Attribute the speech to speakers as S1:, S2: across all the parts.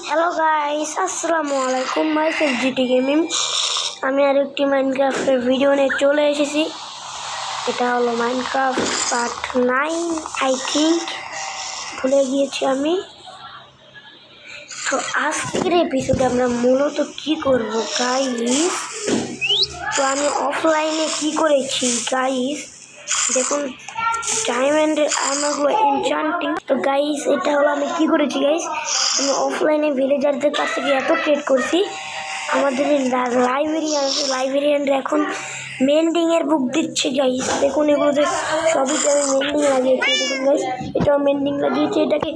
S1: Hello guys, আসসালামু আলাইকুম। Myself GT gaming. আমি আরেকটি মাইনক্রাফটের ভিডিও নিয়ে চলে এসেছি। এটা হলো মাইনক্রাফট পার্ট 9 আই থিঙ্ক, ভুলে গিয়েছি আমি। তো আজকের এপিসোডে আমরা মূলত কি করব গাইস, তো আমি অফলাইনে কি করেছি গাইস দেখুন, ডায়মন্ডের আর্মারগুলো এনচান্টিং। তো গাইস এটা হলো আমি কি করেছি গাইস, আমি অফলাইনে ভিলেজারদের কাছ থেকে এত ট্রেড করছি। আমাদের লাইব্রেরিয়ানরা এখন মেন্ডিংয়ের বুক দিচ্ছে গাইস। দেখুন এগুলোতে সবইতে আমি মেন্ডিং লাগিয়েছি। দেখুন গাইস, এটাও মেন্ডিং লাগিয়েছি, এটাকে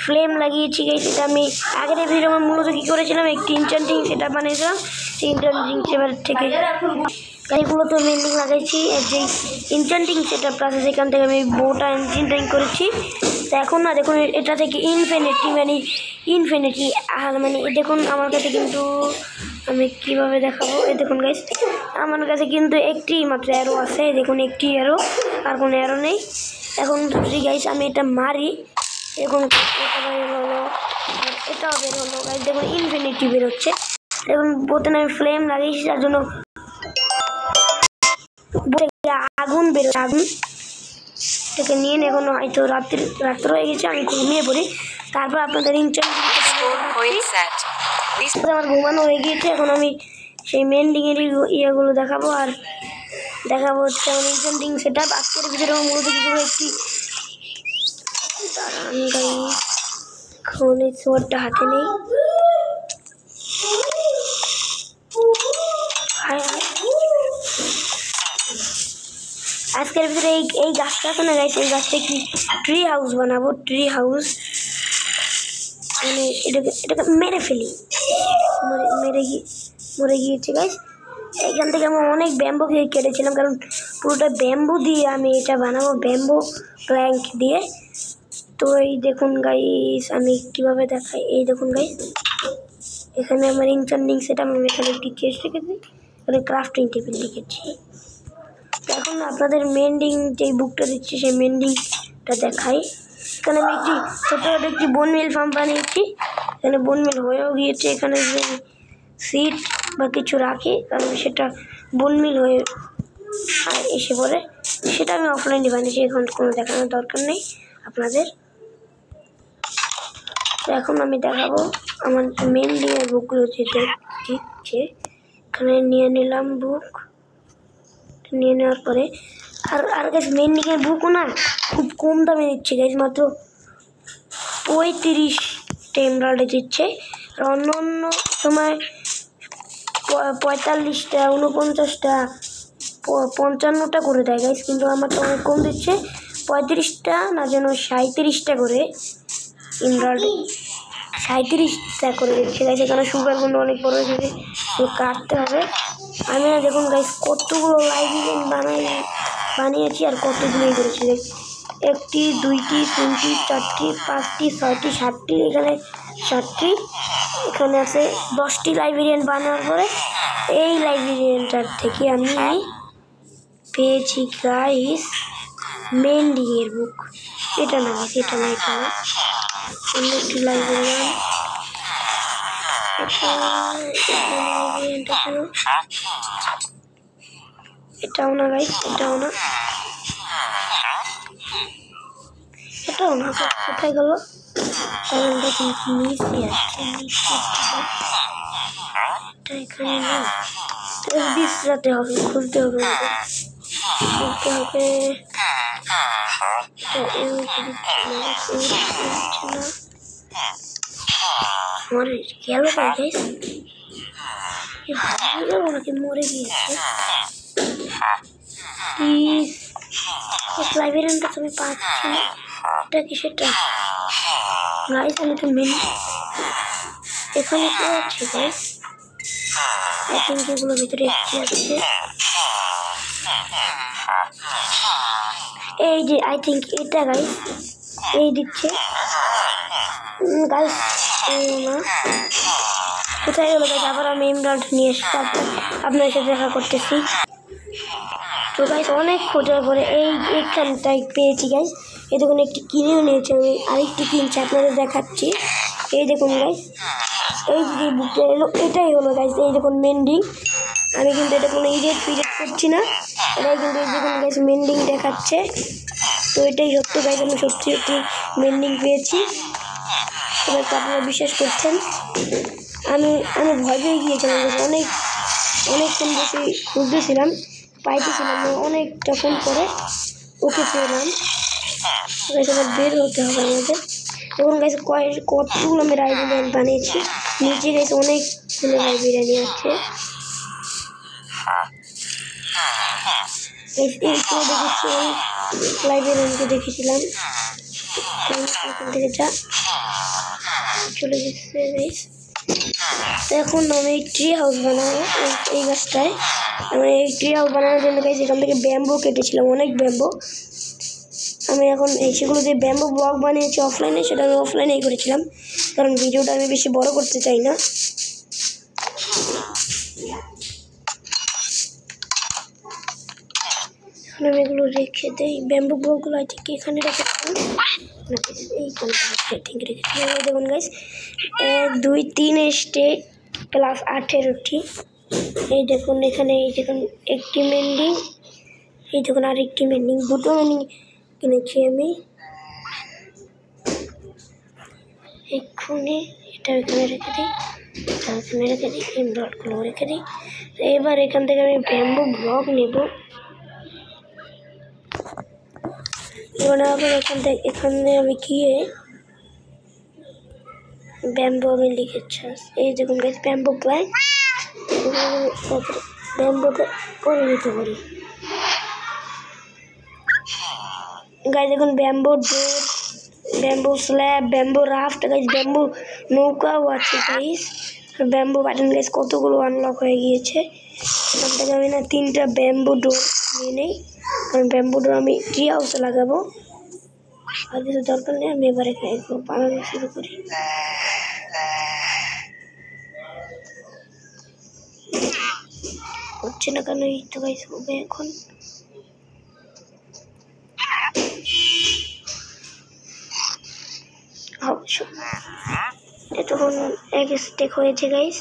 S1: ফ্লেম লাগিয়েছি গাইস। এটা আমি আগের ভিডিও আমার মূলত কী করেছিলাম, একটি ইনচান্টিং সেটা বানিয়েছিলাম। সেই ইনচান্টিং সেবার থেকে এগুলো তো মেন্ডিং লাগাইছি। যে ইনচান্টিং সেটা প্লাস সেখান থেকে আমি বোটা ইনচান্টিং করেছি। তো এখন না দেখুন, এটা থেকে ইনফিনিটি আর মানে দেখুন আমার কাছে কিন্তু, আমি কীভাবে দেখাবো, এই দেখুন গাইস আমার কাছে কিন্তু একটি মাত্র অ্যারো আছে। দেখুন একটি অ্যারো, আর কোনো অ্যারো নেই। এখন যদি গাইস আমি এটা মারি, এখন এটাও বের হলো গাইস। দেখুন ইনফিনিটি বেরোচ্ছে। দেখুন বোতলে আমি ফ্লেম লাগিয়েছি, তার জন্য আগুন বেরোচ্ছে। আগুন এটাকে নিয়ে এখন হয়তো রাত্র হয়ে গেছে, আমি ঘুমিয়ে পড়ি। তারপর আপনাদের আমার ঘুমানো হয়ে গিয়েছে। এখন আমি সেই মেন্ডিংয়েরই ইয়েগুলো দেখাবো, আর দেখাবো হচ্ছে আমার ইনচেন্টিং সেট আপ। আজকের ভিতরে আমার মূলত কিছু একটি এখন এই সোয়ারটা হাতে নেই। আজকের ভিতরে এই গাছটা আছে না গাইস, এই গাছটা কি ট্রি হাউস বানাবো। ট্রি হাউস মানে এটাকে মেরে ফেলি, মরে গিয়েছে গাইস। এখান থেকে আমি অনেক ব্যাম্বু কেটেছিলাম, কারণ পুরোটা ব্যাম্বু দিয়ে আমি এটা বানাবো, ব্যাম্বু প্ল্যাঙ্ক দিয়ে। তো এই দেখুন গাইস আমি কিভাবে দেখাই, এই দেখুন গাইস এখানে আমার ইনচান্টিং সেটা আমি এখানে একটি চেস্ট রেখেছি, এখানে ক্রাফটিং টেবিল লিখেছি। এখন আপনাদের মেন্ডিং যেই বুকটা দিচ্ছি সেই মেন্ডিংটা দেখাই। এখানে আমি একটি বোনমিল ফার্ম বানিয়েছি। এখানে বোনমিল হয়েও গিয়েছে। এখানে যে সিড বা কিছু রাখি, কারণ সেটা বোনমিল হয়ে এসে পড়ে, সেটা আমি অফলাইনে বানিয়েছি। এখন কোনো দেখানোর দরকার নেই আপনাদের। তো এখন আমি দেখাবো আমার মেন্ডিংয়ের বুকগুলো দিচ্ছে। এখানে নিয়ে নিলাম বুক, নিয়ে নেওয়ার পরে আর গাইস মেন্ডিংয়ের বুকও না খুব কম দামে দিচ্ছে গাইস, মাত্র 35টা এমরাল্ডে দিচ্ছে। আর অন্য সময় 45টা, 49টা, 55টা করে দেয় গাইস, কিন্তু আমার তো অনেক কম দিচ্ছে। 35টা না যেন 37টা করে এমরাল্ডে, 37টা করে দিচ্ছে গাইস। এখানে সুগারগুলো অনেক বড় হয়ে যাবে, কাটতে হবে। আমি না দেখুন গাইস কতগুলো লাইব্রেরিয়ান বানিয়েছি, আর কতগুলো করেছি। একটি, দুইটি, তিনটি, চারটি, পাঁচটি, ছয়টি, সাতটি, এখানে 7টি, এখানে আছে 10টি লাইব্রেরিয়ান বানানোর পরে এই লাইব্রেরিয়ানটার থেকে আমি পেয়েছি গাইস মেন্ডিংয়ের বুক। এটা না গাইস, এটা না অন্য একটি লাইব্রেরিয়ান। এটাও না গাইস, এটাও না কোথায় গেল? এখানে না, বিশ্রাতে হবে, খুঁজতে হবে। আমার গেল গাইস, নাকি মরে গিয়েছে। লাইব্রেরিয়ানটা তুমি পাচ্ছি না, এটা কি সেটা গাইস? আমি তো এখানে কি আছে গাইস? আই থিঙ্ক এগুলোর ভিতরে একটি আছে। এই যে আই থিঙ্ক এটা গাইস, এই দিচ্ছে গাইস। না কোথায় গেলো গাইস? আবার আমি এমরাল্ড নিয়ে এসে তারপর আপনার সাথে দেখা করতেছি। তো গাইস অনেক খোঁজার পরে এইখানটায় পেয়েছি গাইস। এই দেখুন একটি কিনেও নিয়েছি আমি, আরেকটি কিনছি, আপনাদের দেখাচ্ছি। এই দেখুন গাইস এই যে বুকটা এলো এটাই হলো গাইস, এই দেখুন মেন্ডিং। আমি কিন্তু এটা কোনো ইডিয়েট ফিডিয়েট করছি না, এটাই কিন্তু এই দেখুন গাইস মেন্ডিং দেখাচ্ছে। তো এটাই সত্য গাইস, আমি সত্যি সত্যি মেন্ডিং পেয়েছি, এবার তো আপনারা বিশ্বাস করছেন। আমি ভয় পেয়ে গিয়েছিলাম, অনেকক্ষণ বসে খুঁজতেছিলাম, পাইতেছিলাম না, অনেকটা ফোন করে ওকে পেলাম। গাইস এবার বের হতে হবে আমাদের। এবং গাইস কতগুলো আমি রাইবিরিয়ান বানিয়েছি, নিচে গাইস অনেকগুলো রাইবিরিয়ানি আছে। লাইব্রেরিয়ানকে দেখেছিলাম, এখান থেকে যা চলে গেছে গাইস। তো এখন আমি ট্রি হাউস বানাবো এই গাছটায়। আমি এই ট্রি হাউস বানানোর জন্য গাইস এখান থেকে ব্যাম্বো কেটেছিলাম, অনেক ব্যাম্বো। আমি এখন সেগুলো যে ব্যাম্বো ব্লক বানিয়েছি অফলাইনে, সেটা আমি অফলাইনেই করেছিলাম, কারণ ভিডিওটা আমি বেশি বড় করতে চাই না। এখন আমি এগুলো রেখে দিই, ব্যাম্বো ব্লকগুলো আই থিঙ্ক এখানে রেখেছিলাম, এইখানে ঠিক রেখেছিলাম। এই দেখুন গাইস 1 2 3 স্টেক প্লাস 18টি। এই দেখুন এখানে, এই দেখুন একটি মেন্ডিং, এই দেখুন আরেকটি মেন্ডিং, দুটো মেন্ডিং কিনেছি আমি। এক্ষুনি এটা এখানে রেখে দিই, এটা এখানে রেখে দিই, এই ব্লকগুলো রেখে দিই। এবার এখান থেকে আমি ব্যাম্বো ব্লক নেব। এবার আবার এখানে আমি গিয়ে ব্যাম্বো আমি লিখেছি, এই দেখুন গাইস ব্যাম্বো প্ল্যাঙ্ক, ব্যাম্বোটা করে নিতে পারি গাইস। দেখুন bamboo door, bamboo slab, bamboo raft guys, bamboo নৌকাও আছে গাইস, ব্যাম্বো বাটন গাইস কতগুলো আনলক হয়ে গিয়েছে। এখান থেকে আমি না 3টা ব্যাম্বো ডোর নিয়ে নেই, কারণ ব্যাম্বো ডোর আমি ট্রি হাউসে লাগাবো। আর কিছু দরকার নেই, আমি এবার এখানে বানানো শুরু করি। হচ্ছে না কেন, এই তো গাইস হবে এখন। এতক্ষণ এক স্টেক হয়েছে গাইস।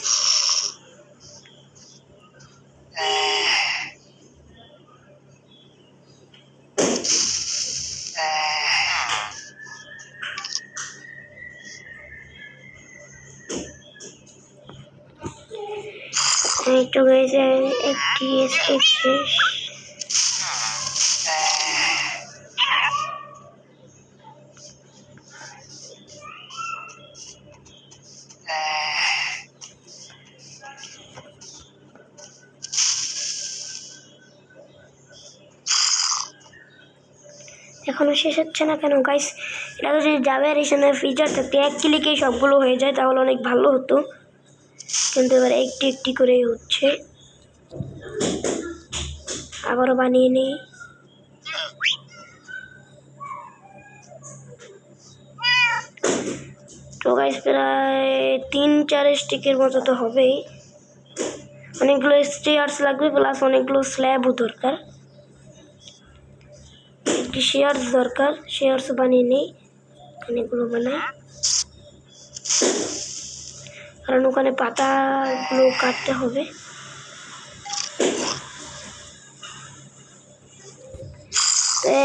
S1: এই তো গাইস একটি স্টেক শেষ। এখনো শেষ হচ্ছে না কেন গাইস? এটা যদি জাভেরিশনের ফিচার থাকতে 1 ক্লিকেই সবগুলো হয়ে যায় তাহলে অনেক ভালো হতো, কিন্তু এবার একটি একটি করেই হচ্ছে। আবারও বানিয়ে নিই। তো গাইস প্রায় 3-4 স্টিকের মতো তো হবেই। অনেকগুলো স্টেয়ার্স লাগবে, প্লাস অনেকগুলো স্ল্যাবও দরকার, একটি শেয়ার্স দরকার, শেয়ার্স বানিয়ে নেই, অনেকগুলো বানাই, কারণ ওখানে পাতাগুলো কাটতে হবে।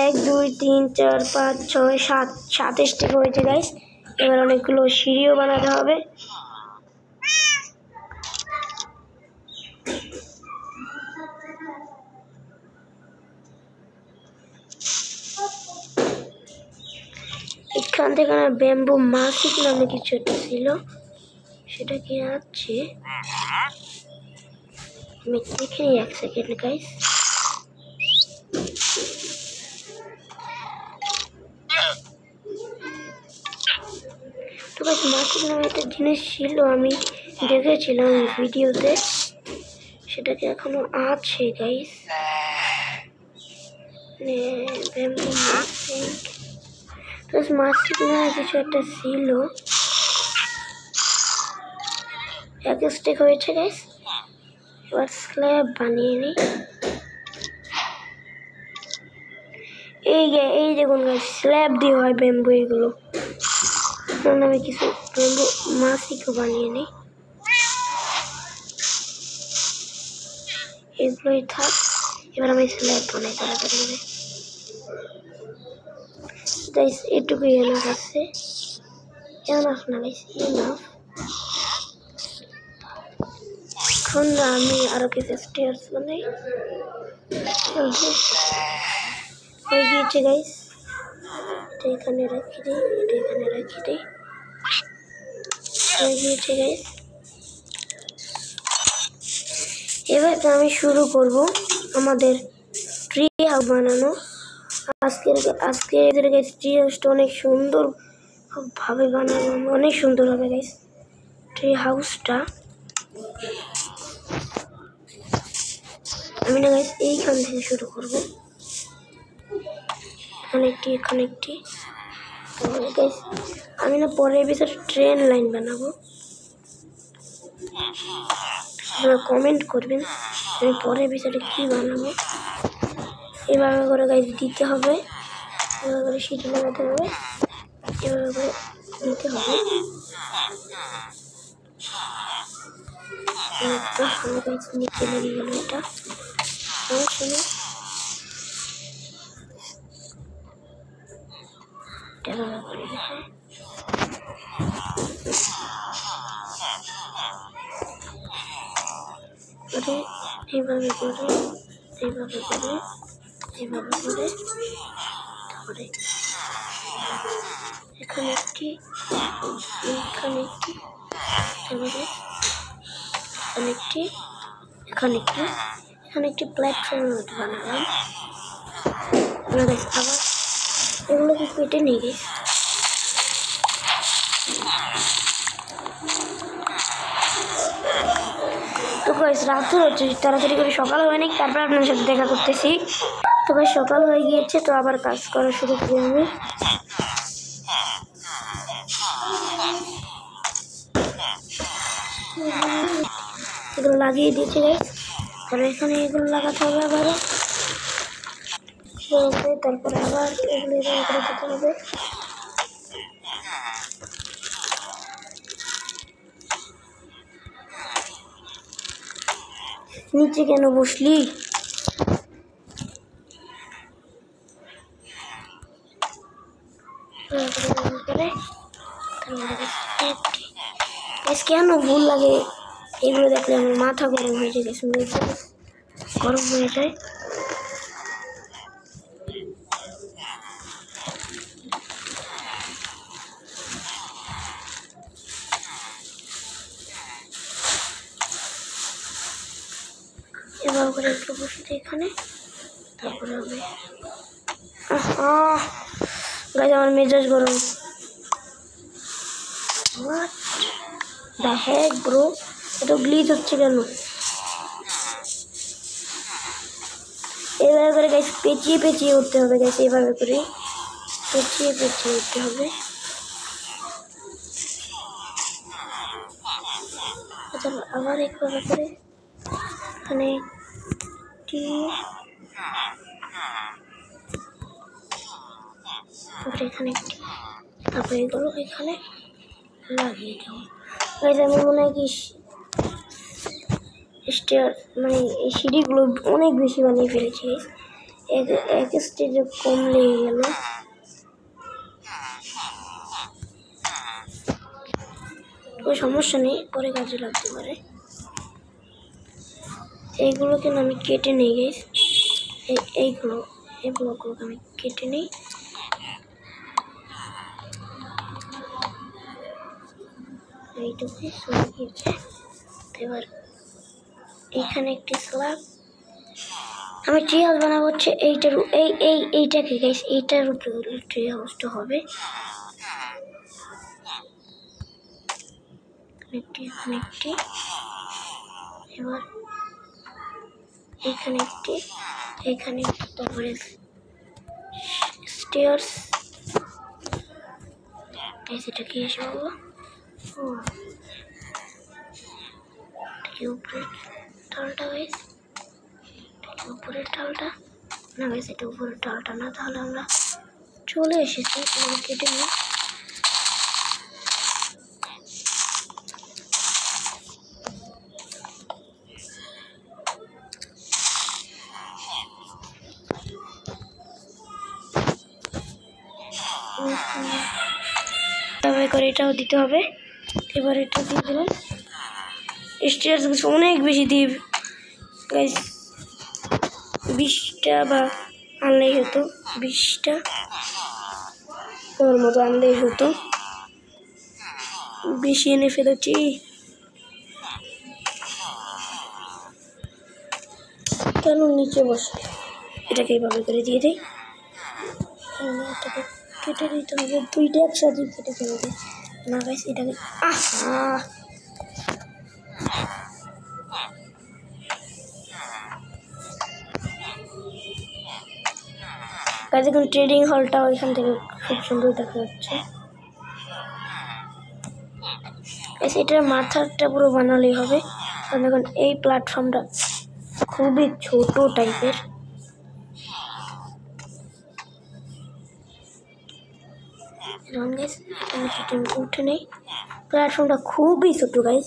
S1: 1 2 3 4 5 6 7 স্টেপ হয়েছে গাইস। এবার অনেকগুলো সিঁড়িও বানাতে হবে। এখান থেকে না ব্যাম্বু মাসিক নামে কিছু একটা ছিল, সেটা কি আছে আমি দেখে নিই 1 সেকেন্ড গাইস। তো গাইস মাসিক নামে একটা জিনিস ছিল, আমি দেখেছিলাম ভিডিওতে, সেটা কি এখনো আছে গাইস? ব্যাম্বু মাসিক, তো মাসিক নামে কিছু একটা ছিল। 1 স্টেক হয়েছে গাইস। এবার স্ল্যাব বানিয়ে নিই। এই দেখুন গাইস স্ল্যাব দিয়ে হয় ব্যাম্বু, এগুলো আমি কিছু ব্যাম্বু মাসিকও বানিয়ে নিই। এগুলোই থাক। এবার আমি স্ল্যাব বানাই তাড়াতাড়ি করে। গাইস এটুকুই এনাফ আছে, এনাফ না গাইস, এনাফ। এখন আমি আরো কিছু স্টেয়ার্স বানাই। হয়ে গিয়েছে গাইস, এটা এখানে রেখে দিই, এটা এখানে রেখে দিই। হয়ে গিয়েছে গাইস। এবার আমি শুরু করব আমাদের ট্রি হাউস বানানো। আজকের ট্রি হাউসটা অনেক সুন্দর ভাবে বানানো, অনেক সুন্দর হবে গাইস ট্রি হাউসটা। আমি না গাইস এইখান থেকে শুরু করব, এখানে একটি, এখানে একটি। গাইস আমি না পরের ভিতরে ট্রেন লাইন বানাবো, আপনারা কমেন্ট করবেন আমি পরের ভিতরে কি বানাবো। এভাবে করে গাইস দিতে হবে, এভাবে করে সিটি লাগাতে হবে, এভাবে করে দিতে হবে। নিচে লেগে গেল এটা, সমস্যা নেই। এভাবে করে এইভাবে করে, এইভাবে করে, এইভাবে করে, তারপরে এখানে একটি, এখানে একটি, তারপরে এখানে একটি, এখানে একটি, এখানে একটি প্ল্যাটফর্মের মতো বানালাম। আবার এগুলোকে কেটে নিয়ে গেছি। তো গাইস রাত হচ্ছে, তাড়াতাড়ি করে সকাল হয়ে নি, তারপর আপনার সাথে দেখা করতেছি। তো গাইস সকাল হয়ে গিয়েছে, তো আবার কাজ করা শুরু করি আমি। এগুলো লাগিয়ে দিয়েছি গাইস, তারপরে এখানে এগুলো লাগাতে হবে আবারও, তারপরে আবার এগুলো করে দিতে হবে। নিচে কেন বসলি? কেন ভুল লাগে এগুলো দেখলে আমার মাথা গরম হয়ে যায়, গরম হয়ে যায়। এবার করে একটু বসে এখানে, তারপরে হবে গাইস আমার মেজাজ গরম। What the heck bro, এত গ্লিচ হচ্ছে কেন? এভাবে করে গাইস পেঁচিয়ে পেঁচিয়ে উঠতে হবে গাইস, এভাবে করে পেঁচিয়ে পেঁচিয়ে উঠতে হবে। আবার একভাবে করে এখানে একটি, তারপরে এখানে একটি, তারপরে এগুলো এখানে লাগিয়ে দেবো। গাইস আমি মনে হয় কি স্টেয়ার মানে এই সিঁড়িগুলো অনেক বেশি বানিয়ে ফেলেছি, এক স্টেজে কম লেগে গেল। কোনো সমস্যা নেই, পরে কাজে লাগতে পারে। এইগুলোকে আমি কেটে নিই গাইস, এইগুলো এই ব্লকগুলোকে আমি কেটে নিই। এইটুকু সরে গিয়েছে। এবার এখানে একটি স্ল্যাব, আমি ট্রি হাউস বানাবো হচ্ছে এইটার, এইটাকে গাইস এইটার উপরে ট্রি হাউসটা হবে। এখানে একটি, এবার এখানে একটি, এখানে একটি, তারপরে স্টেয়ার্স। গাইস এটা কি এসে বলবো, উপরের টালটা গাইস, উপরের টালটা না গাইস, এটা উপরের টালটা না, তাহলে আমরা চলে এসেছি, কেটে নিই। এরপর এটাও দিতে হবে। এবার এটা দিয়ে দিলাম। স্টেয়ার্স অনেক বেশি দিই গাইস, 20টা বা আনলেই হতো, 20টা ওর মতো আনলেই হতো। বেশি এনে ফেলেছি। কেন নিচে বসে? এটাকে এইভাবে করে দিয়ে দিই। এটাকে কেটে দিতে হবে, 2টা একসাথে কেটে ফেলবে না গাইস। এটাকে দেখুন ট্রেডিং হলটা ওইখান থেকে খুব সুন্দর দেখা যাচ্ছে। এটার মাথাটা পুরো বানালেই হবে। কারণ দেখুন এই প্ল্যাটফর্মটা খুবই ছোট টাইপের। উঠে নেই, প্ল্যাটফর্মটা খুবই ছোট গাইস।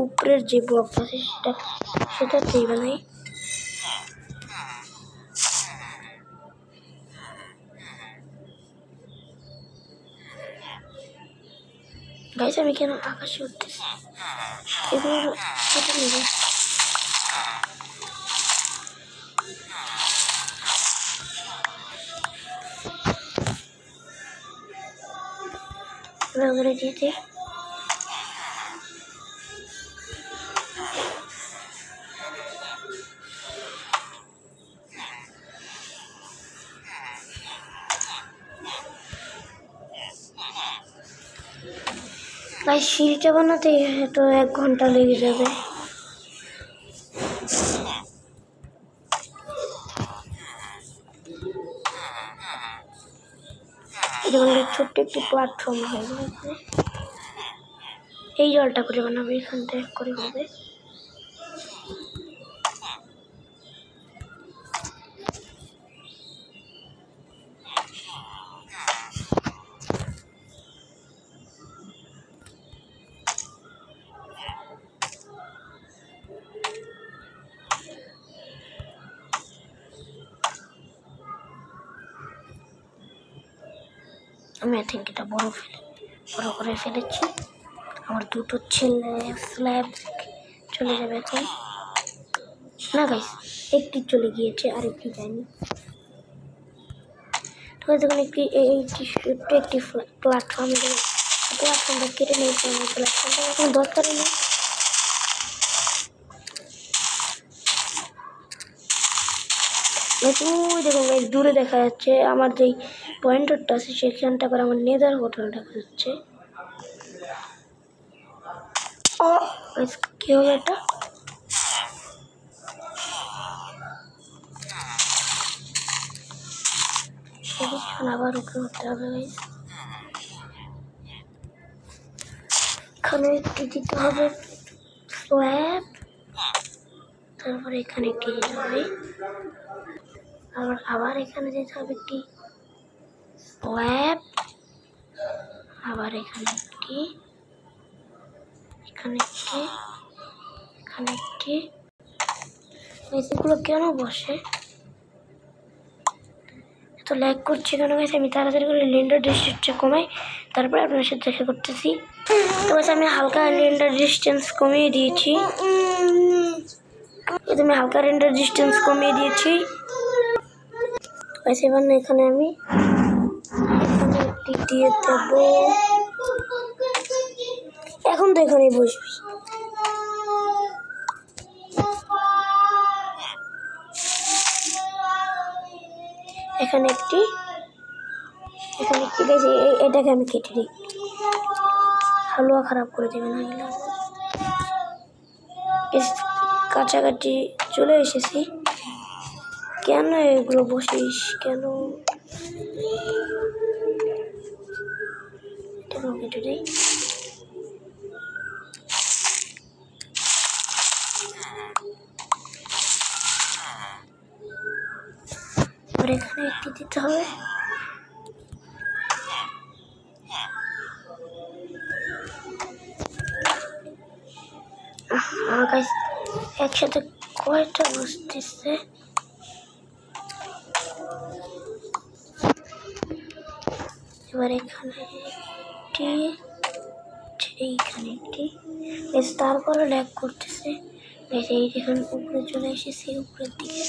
S1: উপরের যে ব্লক আছে সেটাতেই বানাই। গাইস আমি কেন আকাশে উঠতেছি? এগুলো কেটে নেব। দিয়ে দিই। গাইস সিঁড়িটা বানাতে তো 1 ঘন্টা লেগে যাবে। ছোট্ট একটি প্ল্যাটফর্ম হয়ে যাবে। এই জলটা করে বানাবে, এখান থেকে করে হবে। আমি আই থিঙ্ক এটা বড় করে ফেলেছি। আমার 2টো ছেলে স্ল্যাব চলে যাবে এখন। না গাইস একটি চলে গিয়েছে, আর একটি যায়নি। তো দেখুন একটি প্ল্যাটফর্মটা কেটে নিয়েছে। আমার প্ল্যাটফর্মটা এখন দরকারই নেই। দেখুন গাইস দূরে দেখা যাচ্ছে আমার যেই পয়েন্টারটা আছে সেখানটা করে আমার নেদার হোটেল দেখা যাচ্ছে। কি হবে এটা? আবার উপরে উঠতে হবে গাইস। এখানে একটি দিতে হবে স্ল্যাব, তারপরে এখানে একটি দিতে হবে, আবার এখানে দিতে হবে একটি স্ল্যাব, আবার এখানে একটি, এখানে একটি। এগুলো কেন বসে? এত ল্যাগ করছে কেন গাইস? আমি তাড়াতাড়ি করে রেন্ডার ডিস্টেন্সটা কমাই, তারপরে আপনার সাথে দেখা করতেছি। তো গাইস আমি হালকা রেন্ডার ডিস্টেন্স কমিয়ে দিয়েছি। গাইস এবার না এখানে আমি একটি দিয়ে দেব। এখন তো এখানেই বসবি। এখানে একটি গাইস এটাকে আমি কেটে দিই। হালুয়া খারাপ করে দেবে না। কাছাকাছি চলে এসেছি। কেন এগুলো বসিস কেন? এটাকেও কেটে দিই। এখানে একটি দিতে হবে। একসাথে কয়টা বসতেছে? এবার এখানে একটি, এইখানে একটি, তারপরে ল্যাগ করতেছে। এই দেখুন উপরে চলে এসেছি, উপরের দিকে।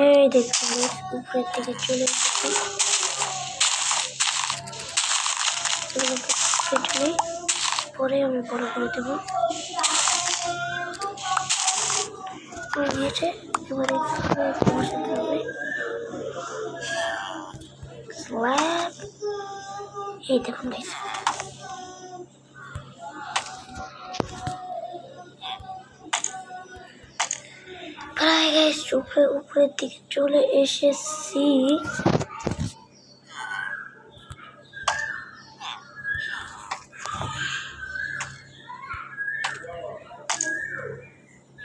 S1: এই দেখুন উপরের দিকে চলে এসেছি। কেটে পরে আমি বড় করে দেবো। দিয়েছে এবারে বসাতে হবে স্ল্যাব। এই দেখুন গাইস, প্রায় গাইস উপরের দিকে চলে এসেছি।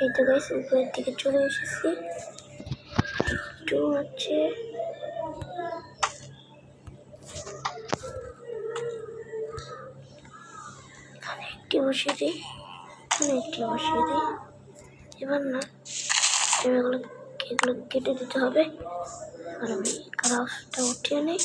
S1: এই তো গাইস উপরের দিকে চলে এসেছি। একটু আছে, এখানে একটি বসিয়ে দিই, এখানে একটি বসিয়ে দিই। এবার না, এগুলো কেটে দিতে হবে। আর আমি গ্রাফটা উঠিয়ে নিই।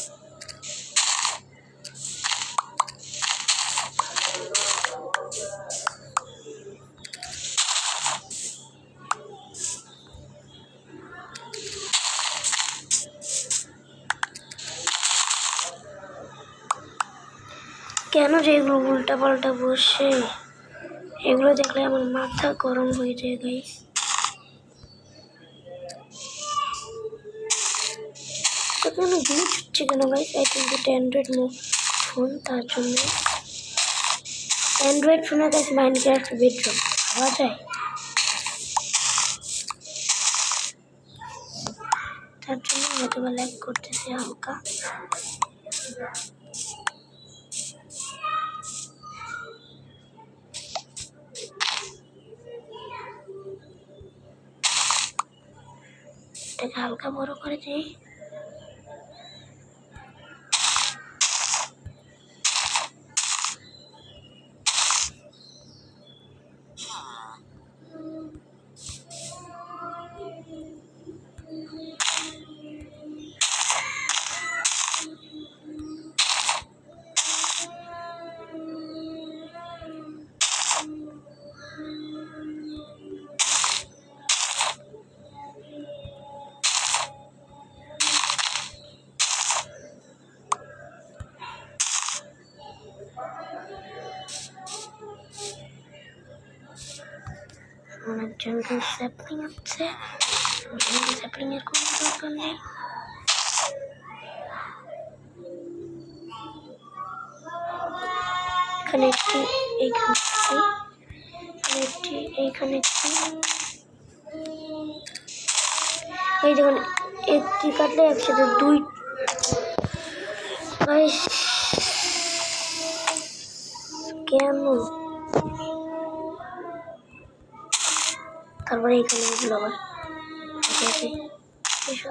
S1: কেন যে এগুলো উল্টা পাল্টা বসে, এগুলো দেখলে আমার মাথা গরম হয়ে যায় গাইস। কেন গ্লিচ হচ্ছে কেন গাইস? আই থিঙ্ক এটা অ্যান্ড্রয়েড ফোন, তার জন্য। অ্যান্ড্রয়েড ফোনে গাইস মাইনক্রাফট বেডরক পাওয়া যায়, তার জন্য হয়তো বা ল্যাগ করতেছে হালকা। এটাকে হালকা বড় করে দিই। অনেক জঙ্গল স্যাপলিং আছে, স্যাপলিং এর কোনো দরকার নেই। এখানে একটি, এইখানে একটি, এই দেখুন একটি কাটলে একসাথে দুই। কেন তারপরে এখানে এগুলো আবার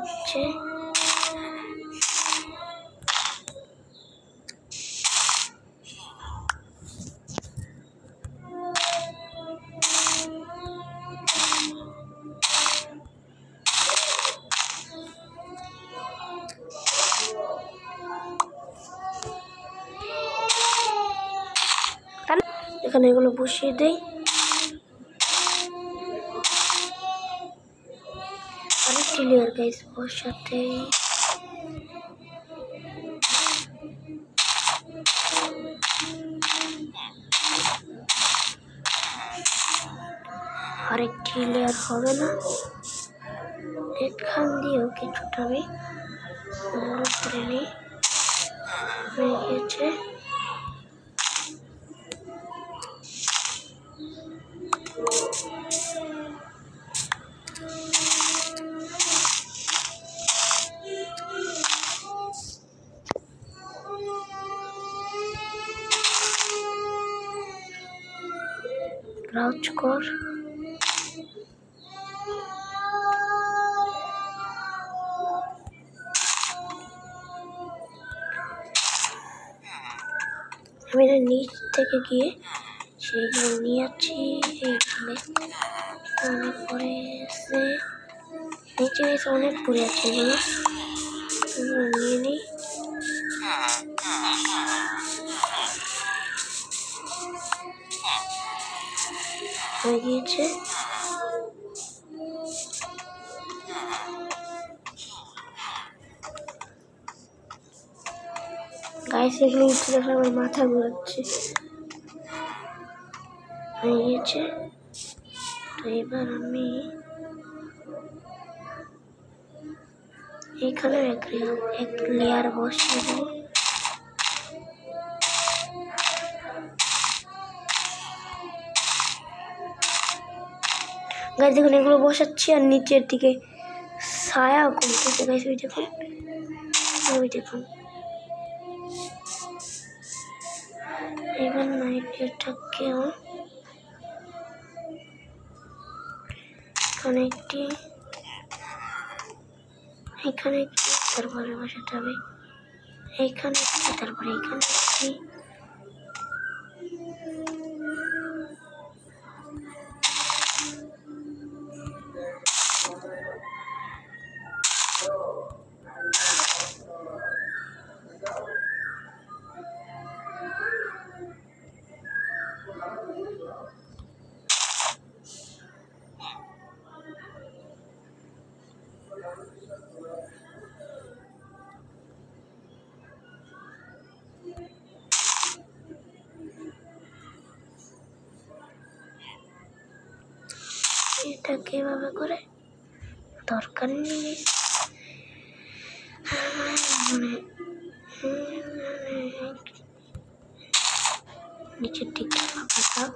S1: হচ্ছে। এখানে এগুলো বসিয়ে দেই। আরেকটি লেয়ার গাইস বসাতে, আরেকটি লেয়ার হবে না, এখান দিয়েও কিছুটা আমি বড় করে নিই। হয়ে গিয়েছে। ক্রাউচ কর। আমি নিচ থেকে গিয়ে সেইগুলো নিয়ে যাচ্ছি। এইগুলো অনেক পরে আছে, নিচে গেছে অনেক পরে আছে, এগুলো নিয়ে নিই। হয়ে গিয়েছে। গাইস এগুলো উঠে দেখলে আমার মাথা ঘুরাচ্ছে। হয়ে গিয়েছে। তো এবার আমি এখানে এক লেয়ার বসিয়ে দেবো। গাইস দেখুন এগুলো বসাচ্ছি আর নিচের দিকে ছায়া কমতেছে। গাইস ওই দেখুন, ওই দেখুন। এবার নাইটটাকেও এখানে একটি, এখানে একটি, তারপরে বসাতে হবে এইখানে একটি, তারপরে এখানে একটি। এটা কিভাবে করে দরকার নেই, মানে নিচের দিকটা ফাঁকা থাক,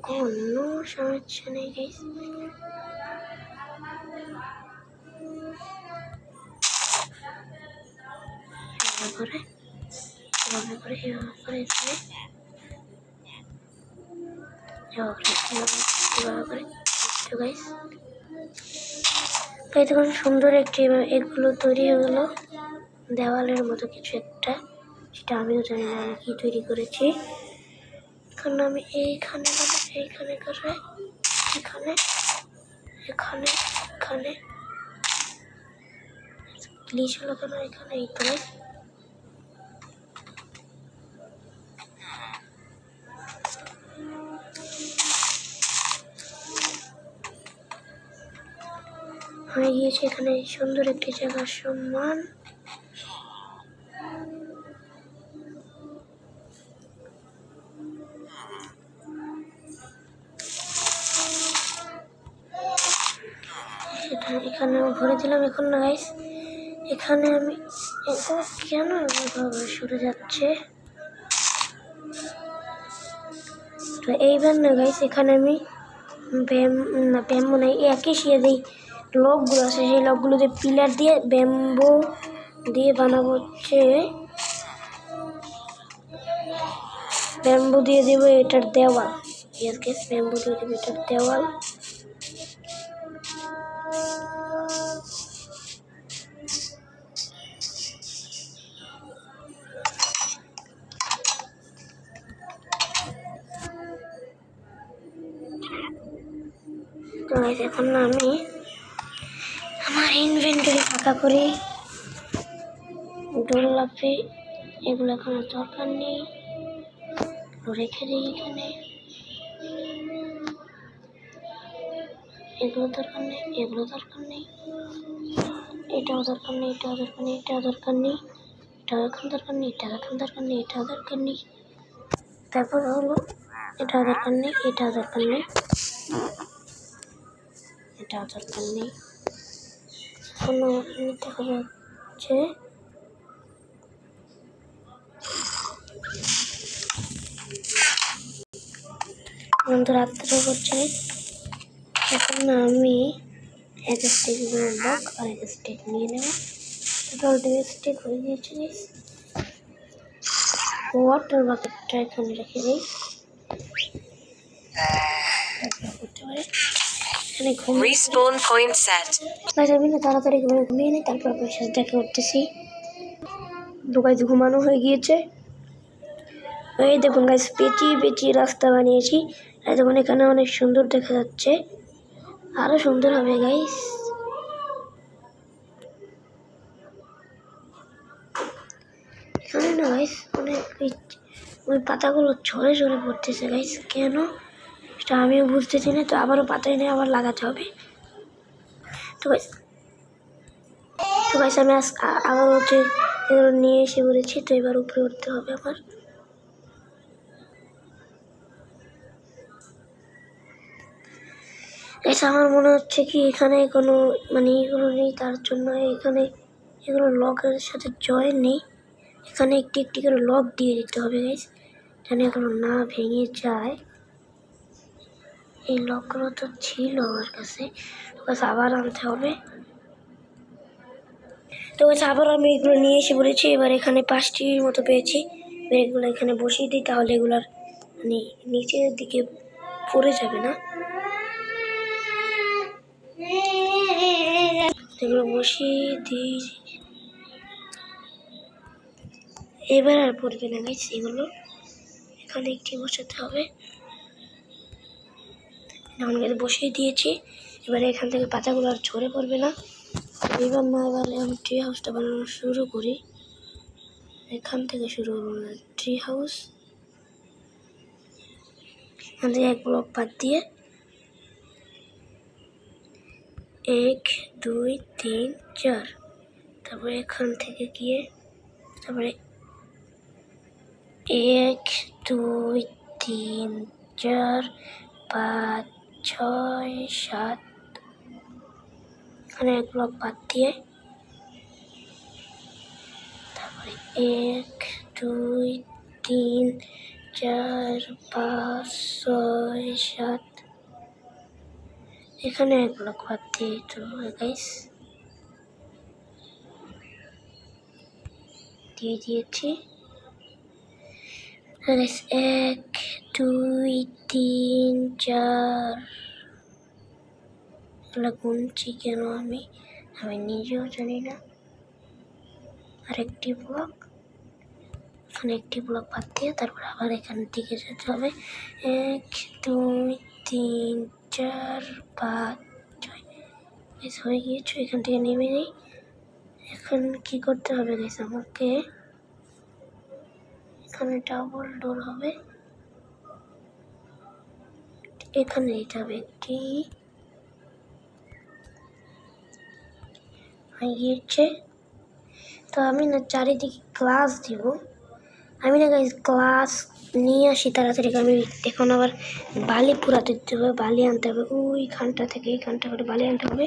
S1: কোনো সমস্যা নেই গাইস। এভাবে করে এভাবে করে এভাবে করে এখানে এভাবে করে তো গাইস তখন সুন্দর একটি এগুলো তৈরি হয়ে গেলো দেওয়ালের মতো কিছু একটা, সেটা আমিও জানি না আমি কি তৈরি করেছি। এখন আমি এইখানে এইখানে করে এখানে এখানে এখানে গ্লিচ হলো কেন এখানে, এই তো হয়ে গিয়েছে। এখানে সুন্দর একটি জায়গার সম্মান। সেটা এখানে ভরে দিলাম। এখন না গাইস এখানে আমি কেন এভাবে সরে যাচ্ছে, তো এইবার না গাইস এখানে আমি ব্যাম্বু নাই একই শিয়ে দিই লকগুলো আছে, সেই লকগুলো দিয়ে পিলার দিয়ে ব্যাম্বু দিয়ে বানাবো হচ্ছে, ব্যাম্বু দিয়ে দেবো এটার দেওয়াল। ইয়েস গাইস ব্যাম্বু দিয়ে দেবো এটার দেওয়াল। তো এখন না আমি আমার ইনভেন্টরি ফাঁকা করি, গোলাপে এগুলো এখন দরকার নেই, রেখে দিই এখানে। এগুলো দরকার নেই, এগুলো দরকার নেই, এটাও দরকার নেই, এটাও দরকার নেই, এটাও দরকার নেই, এটাও এখন দরকার নেই, এটা এখন দরকার নেই, এটাও দরকার নেই। তারপর হলো এটাও দরকার নেই, এটাও দরকার নেই, এটাও দরকার নেই। কোনো দেখা যাচ্ছে রাত্রে করছে। এখন আমি এক স্টিক ব্লক আর এক স্টিক নিয়ে নেব। টোটাল স্টিক হয়ে গিয়েছে। ওয়াটার বাকেটটা এখানে রেখে দিই, আমি না তাড়াতাড়ি ঘুমিয়ে নিই, তারপর আপনার সাথে দেখা করতেছি। দোকানে ঘুমানো হয়ে গিয়েছে। এই দেখুন গাইস, পেঁচিয়ে পেঁচিয়ে রাস্তা বানিয়েছি। এই দেখুন এখানে অনেক সুন্দর দেখা যাচ্ছে, আরো সুন্দর হবে গাইস। এখানে না গাইস অনেক ওই পাতাগুলো ঝরে ঝরে পড়তেছে গাইস, কেন সেটা আমিও বুঝতেছি না। তো আবারও পাতা এনে আবার লাগাতে হবে। তো গাইস আমি আবার হচ্ছে এগুলো নিয়ে এসে বলেছি, তো এবার উপরে উঠতে হবে আমার। গাইস আমার মনে হচ্ছে কি এখানে কোনো মানে এগুলো নেই, তার জন্য এখানে এগুলো লকের সাথে জয়েন নেই। এখানে একটি একটি করে লক দিয়ে দিতে হবে গাইস, যেন এগুলো না ভেঙে যায়। এই লকগুলো তো ছিল আমার কাছে, আবার আনতে হবে। তো আবার আমি এগুলো নিয়ে এসে বলেছি। এবার এখানে 5টির মতো পেয়েছি, এগুলো এখানে বসিয়ে দিই, তাহলে এগুলার মানে নিচের দিকে পড়ে যাবে না। এগুলো বসিয়ে দিই, এবার আর পড়বে না গাইস। এগুলো এখানে একটি বসাতে হবে, বসিয়ে দিয়েছি। এবারে এখান থেকে পাতাগুলো আর ঝরে পড়বে না। এবার আমি ট্রি হাউসটা বানানো শুরু করি। এখান থেকে শুরু করবো না, ট্রি হাউস এখান থেকে 1 ব্লক বাদ দিয়ে 1 2 3 4, তারপরে এখান থেকে গিয়ে তারপরে 1 2 3 4 5 6 7, এখানে 1 ব্লক বাদ দিয়ে তারপরে 1 2 3 4 5 6 7, এখানে 1 ব্লক বাদ দিয়ে গাইস দিয়ে দিয়েছি। 1 2 3 4 এগুলো গুনছি কেন আমি নিজেও জানি না। আরেকটি ব্লক, এখানে একটি ব্লক বাদ দিয়ে তারপর আবার এখান থেকে যেতে হবে। 1 2 3 4 5 6 হয়ে গিয়েছে। এখান থেকে নেমে নেই। এখন কি করতে হবে গাইস, আমাকে এখানে ডাবল ডোর হবে, এখানে দিতে হবে একটি হয়ে গিয়েছে। তো আমি না চারিদিকে গ্লাস দিব, আমি না গাইস গ্লাস নিয়ে আসি তাড়াতাড়ি। আমি এখন আবার বালি পুরাতে দিতে হবে, বালি আনতে হবে ওইখানটা থেকে এইখানটা করে বালি আনতে হবে।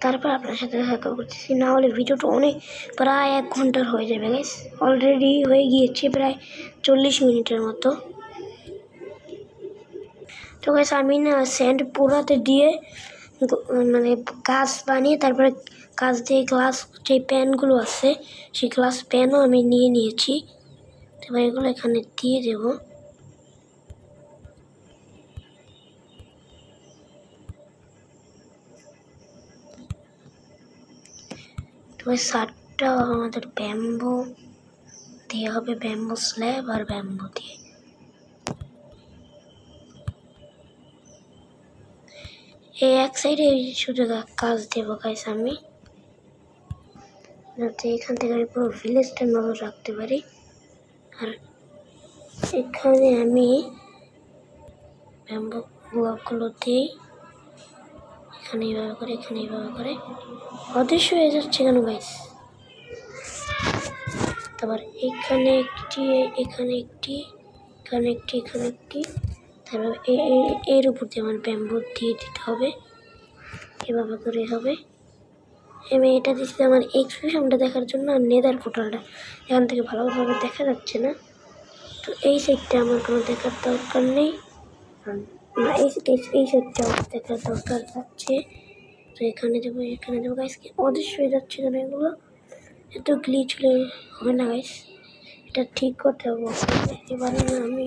S1: তারপর আপনার সাথে দেখা করতেছি, না হলে ভিডিওটা অনেক প্রায় 1 ঘন্টার হয়ে যাবে গাইস। অলরেডি হয়ে গিয়েছে প্রায় 40 মিনিটের মতো। তো গাইস আমি না স্যান্ড পুরাতে দিয়ে মানে গাছ বানিয়ে তারপরে গাছ দিয়ে গ্লাস যে প্যানগুলো আছে সেই গ্লাস প্যানও আমি নিয়ে নিয়েছি। এবার এগুলো এখানে দিয়ে দেব। তো সারটা আমাদের ব্যাম্বো দিয়ে হবে, ব্যাম্বো স্ল্যাব আর ব্যাম্বো দিয়ে। এই এক সাইডে শুধু কাজ দেবো গাইস আমি, যাতে এখান থেকে আমি পুরো ভিলেজটা নজর রাখতে পারি। আর এখানে আমি ব্যাম্বো ব্লকগুলো দিই, এখানে এইভাবে করে, এখানে এইভাবে করে। অদৃশ্য হয়ে যাচ্ছে কেন গাইস? তারপর এখানে একটি, এখানে একটি, এখানে একটি, এখানে একটি, তারপর এর উপর দিয়ে আমার ব্যাম্বো দিয়ে দিতে হবে, এভাবে করে হবে। আমি এটা দিচ্ছি আমার এক্সপ্রেশনটা দেখার জন্য, আর নেদার পোর্টালটা এখান থেকে ভালোভাবে দেখা যাচ্ছে না। তো এই সাইডটা আমার কোনো দেখার দরকার নেই, না এই সাইডটা দেখার দরকার যাচ্ছে। তো এখানে দেবো, এখানে দেবো গাইস। অদৃশ্য হয়ে যাচ্ছে কেন এগুলো? এত গ্লিচ হলে হবে না গাইস, এটা ঠিক করতে হবে। এবারে না আমি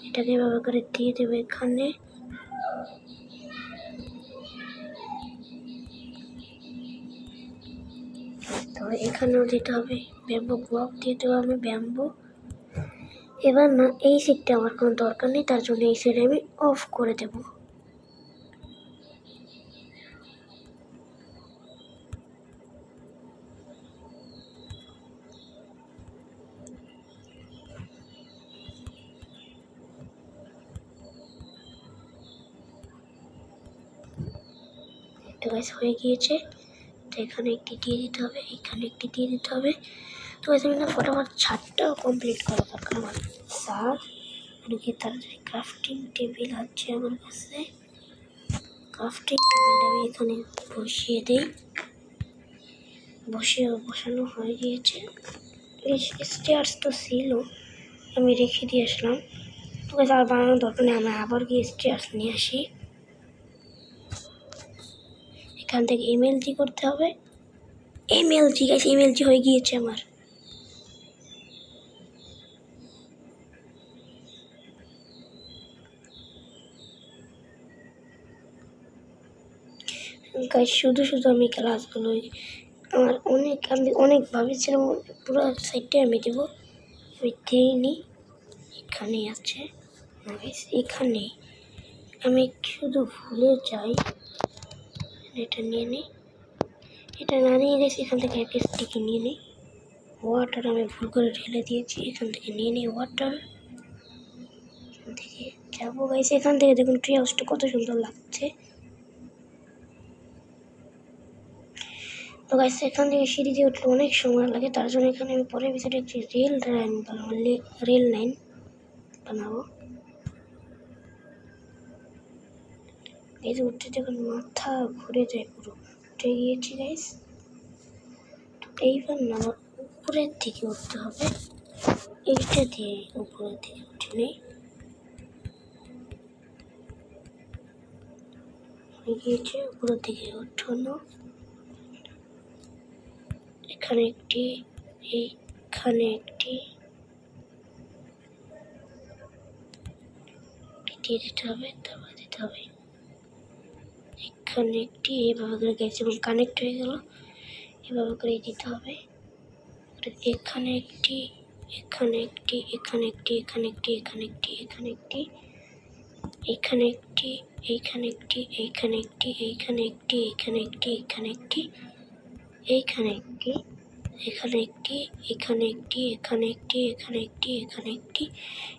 S1: এটাকে এভাবে করে দিয়ে দেবো এখানে। তো এখানেও দিতে হবে ব্যাম্বো ব্লক দিয়ে দেবো আমি ব্যাম্বো। এবার না এই সিটটা আমার কোনো দরকার নেই, তার জন্য এই সাইডে আমি অফ করে দেব। তো গাইস হয়ে গিয়েছে। তো এখানে একটি দিয়ে দিতে হবে, এখানে একটি দিয়ে দিতে হবে। তো গাইস আমি না ফটোফট ছাদটাও কমপ্লিট করা দরকার আমার। স্যার কি তাড়াতাড়ি ক্রাফটিং টেবিল আছে আমার কাছে। ক্রাফটিং টেবিলটা আমি এখানে বসিয়ে দিই। বসানো হয়ে গিয়েছে। স্টেয়ার্স তো ছিল, আমি রেখে দিয়ে আসলাম। তো গাইস আর বানানোর দরকার নেই, আমরা আবার গিয়ে স্টেয়ার্স নিয়ে আসি। এখান থেকে এমএলজি করতে হবে। এমএলজি গাইস, এমএলজি হয়ে গিয়েছে আমার। গাইস শুধু আমি ক্লাসগুলো আমার আমি অনেক ভাবেছিলাম পুরো সাইডটা আমি দেবো, আমি দিইনি। এখানে আছে গাইস, এখানে আমি শুধু ভুলে যাই। এটা নিয়ে নিই, এটা না নিয়ে গেছি এখান থেকে একটা স্টিকি নিয়ে নিই। ওয়াটার আমি ভুল করে ঢেলে দিয়েছি, এখান থেকে নিয়ে নিই ওয়াটার। এখান থেকে যাবো গাইস, এখান থেকে দেখুন ট্রি হাউসটা কত সুন্দর লাগছে। তো গাইস এখান থেকে সিঁড়ি দিয়ে উঠলে অনেক সময় লাগে, তার জন্য এখানে আমি পরের ভিতরে একটি রেল লাইন বানাবো। এই যে উঠতে দেখুন মাথা ঘুরে যায়, পুরো উঠে গিয়েছি গাইস। তো এইবার না আমার উপরের দিকে উঠতে হবে, এইটা দিয়ে উপরের দিকে উঠে নেই। হয়ে গিয়েছে উপরের দিকে উঠানো। এখানে একটি, এইখানে একটি দিয়ে দিতে হবে, তারপর দিতে হবে এখানে একটি। এইভাবে করে গ্যাস যখন কানেক্ট হয়ে গেল এভাবে করে দিতে হবে। এখানে একটি, এখানে একটি, এখানে একটি, এখানে একটি, এখানে একটি, এখানে একটি, এখানে একটি, এইখানে একটি, এইখানে একটি, এইখানে একটি, এইখানে একটি, এখানে একটি, এইখানে একটি, এখানে একটি, এখানে একটি, এখানে একটি, এখানে একটি, এখানে একটি,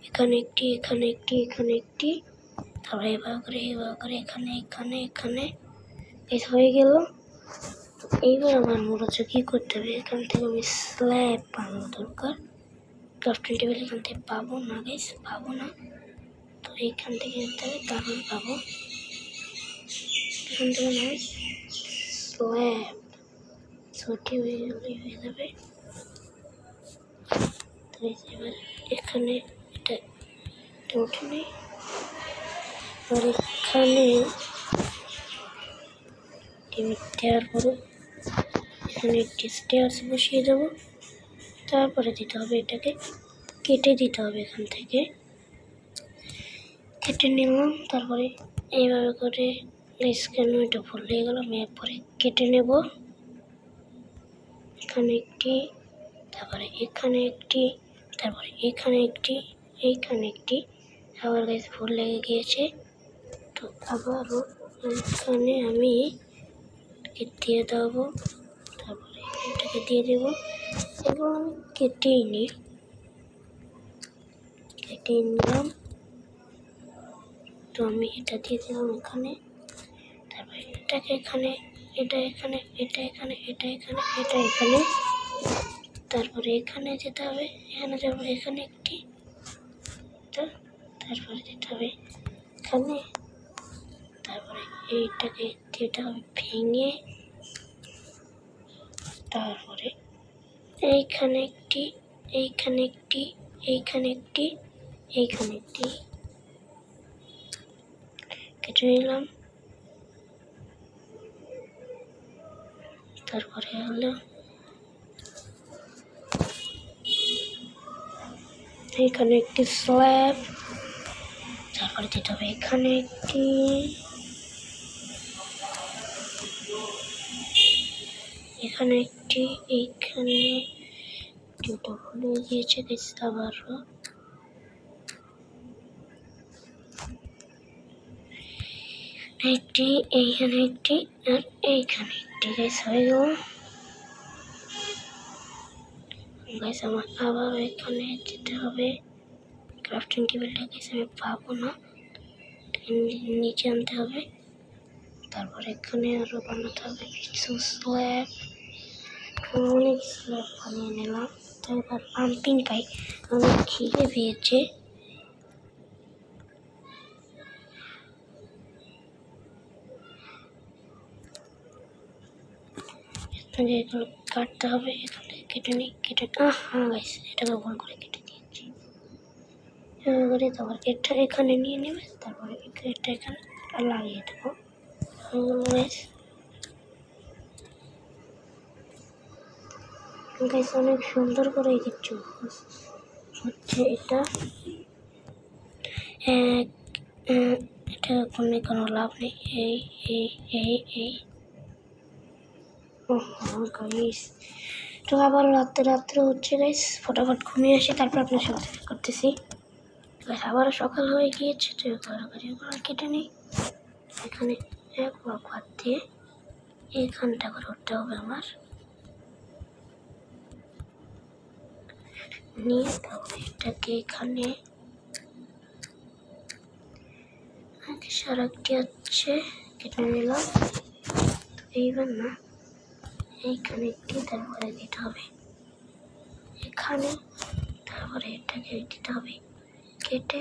S1: এখানে একটি, এখানে একটি, এখানে একটি, তারপরে এভাবে করে এখানে এখানে এখানে এই হয়ে গেল। এইবার আমার মূলত কী করতে হবে, এখান থেকে আমি স্ল্যাব বানানো দরকার। ক্রাফটিং টেবিল এখান থেকে পাবো না গাইস, পাবো না। তো এইখান থেকে যেতে হবে, তারপর পাবো এখান থেকে নয় স্ল্যাব ছুটি হয়ে যাবে। তো এবার এখানে এটা উঠে নেই, আর এখানে দেওয়ার পরে এখানে একটি স্টেয়ার্স বসিয়ে দেবো। তারপরে দিতে হবে এটাকে কেটে দিতে হবে, এখান থেকে কেটে নিলাম। তারপরে এইভাবে করে কেন এটা ভুল হয়ে গেল, আমি এরপরে কেটে নেব। এখানে একটি, তারপরে এখানে একটি, তারপরে এখানে একটি, এইখানে একটি। আবার গাইস ভুল লেগে গিয়েছে, তো আবারও এখানে আমি দিয়ে দেবো, তারপরে এটাকে দিয়ে দেবো। এগুলো আমি কেটেই নিলাম। তো আমি এটা দিয়ে দিলাম এখানে, তারপরে এটাকে এখানে, এটা এখানে, এটা এখানে, এটা এখানে, এটা এখানে। তারপরে এখানে যেতে হবে, এখানে যাবো, এখানে একটি, তারপরে যেতে হবে এখানে, তারপরে এইটাকে দিতে হবে ভেঙে, তারপরে এইখানে একটি, এইখানে একটি, এইখানে একটি, এইখানে একটি কেটে নিলাম। তারপরে হলো এইখানে একটি স্ল্যাব, তারপরে দিতে হবে এখানে একটি, এখানে একটি, এইখানে দুটো ভুলে গিয়েছে আবারও। একটি, এইখানে একটি, আর এইখানে একটি। গাইস হয়ে গেল। গাইস আমার আবার এখানে যেতে হবে। ক্রাফটিং টেবিলটা গাইস আমি পাবো না, নিচে আনতে হবে। তারপর এখানে আরো বানাতে হবে কিছু স্ল্যাব। অনেক স্ল্যাব বানিয়ে নিলাম। তারপর পাম্পিং পাই, অনেক খিদে পেয়েছে। এগুলো কাটতে হবে, এখানে কেটে নিই, কেটে হ্যাঁ গাইস এটাকে ভুল করে কেটে দিয়েছি। এবারে তারপর এটা এখানে নিয়ে নেবে, তারপরে এটা এখানে লাগিয়ে দেবো। গাইস গাইস অনেক সুন্দর করে কিছু হচ্ছে এটা। এটা কোনো লাভ নেই। এই গাইস তো আবার রাত্রে হচ্ছে গাইস, ফটাফট ঘুমিয়ে আসি, তারপর আপনার সাথে করতেছি। আবার সকাল হয়ে গিয়েছে, তো এগুলো কেটে নিই। এখানে এক ব্লক বাদ দিয়ে এইখানটা করে উঠতে হবে আমার, নিয়ে তারপরে এটাকে এখানে সারাকটি হচ্ছে কেটে নিলাম। তো এইবার না এইখানে একটি, তারপরে দিতে হবে এখানে, তারপরে এটাকে দিতে হবে কেটে,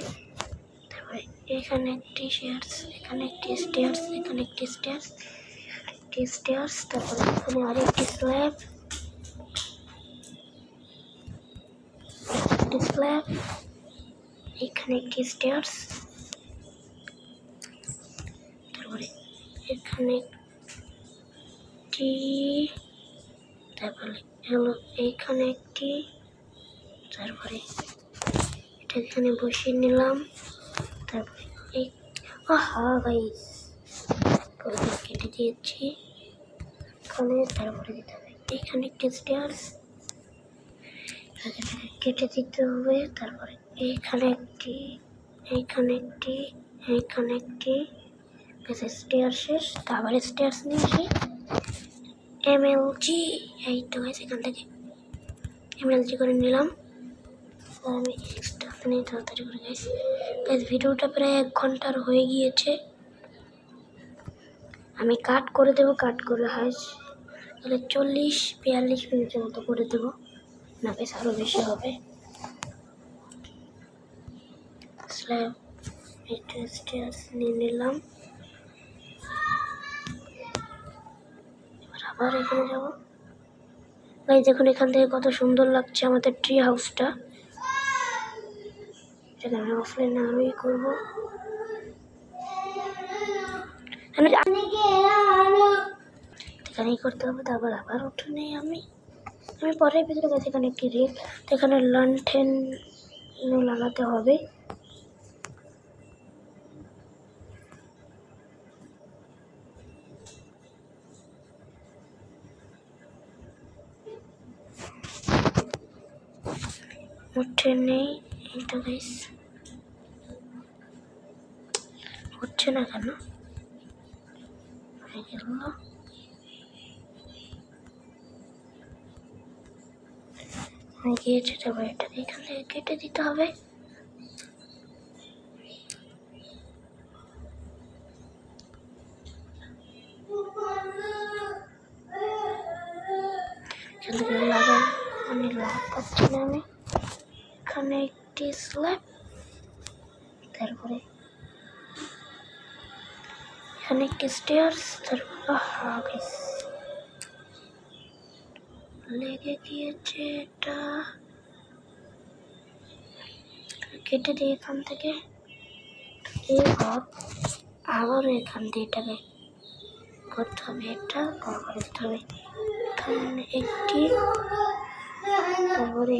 S1: তারপরে এখানে একটি স্টেয়ার্স, এখানে একটি স্টেয়ার্স, এখানে একটি স্টেয়ার্স, একটি স্টেয়ার্স, তারপরে এখানে আরেকটি স্ল্যাব, স্ল্যাব, এখানে একটি স্টেয়ার্স, তারপরে এখানে একটি, তারপরে হলো এইখানে একটি, তারপরে এটা এখানে বসিয়ে নিলাম। তারপরে এই গাইস কেটে দিয়েছি এখানে, তারপরে দিতে হবে এইখানে একটি স্টেয়ার্স, কেটে দিতে হবে। তারপরে এইখানে একটি, এইখানে একটি, এইখানে একটি, স্টেয়ার শেষ। তারপরে স্টেয়ার্স নিয়ে এসে MLG, এই তো গাইস এখান থেকে MLG করে নিলাম। আমি এক্সট্রা নিয়ে তাড়াতাড়ি করে গাইস ভিডিওটা প্রায় 1 ঘন্টার হয়ে গিয়েছে। আমি কাট করে দেবো, কাট করে তাহলে 40-42 মিনিটের মতো করে দেবো, না বেশ আরও বেশি হবে। স্ল্যাব স্টেয়ার্স নিয়ে নিলাম। এবার আবার এখানে যাবো। গাইস দেখুন এখান থেকে কত সুন্দর লাগছে আমাদের ট্রি হাউসটা। এটাকে আমি অফলাইন আরোই করবো। এখানেই করতে হবে। তারপর আবার উঠোনে আমি পরের ভিতরে গেছি, এখানে একটি রেক, এখানে লণ্ঠন লাগাতে হবে। উঠে নেই এটা গাইস, হচ্ছে না কেন, হয়ে গেল। গিয়েছে, তারপর এটাকে এখান থেকে কেটে দিতে হবে। লাগাই মানে লাভ পাচ্ছি না আমি। এখানে একটি স্ল্যাব, তারপরে এখানে একটি স্টেয়ার্স, তারপরে লেগে গিয়েছে এটা, কেটে দিই এখান থেকে। এবার আবারও এখান দিয়ে এটাকে করতে হবে, এটা তারপরে দিতে হবে এখানে একটি, তারপরে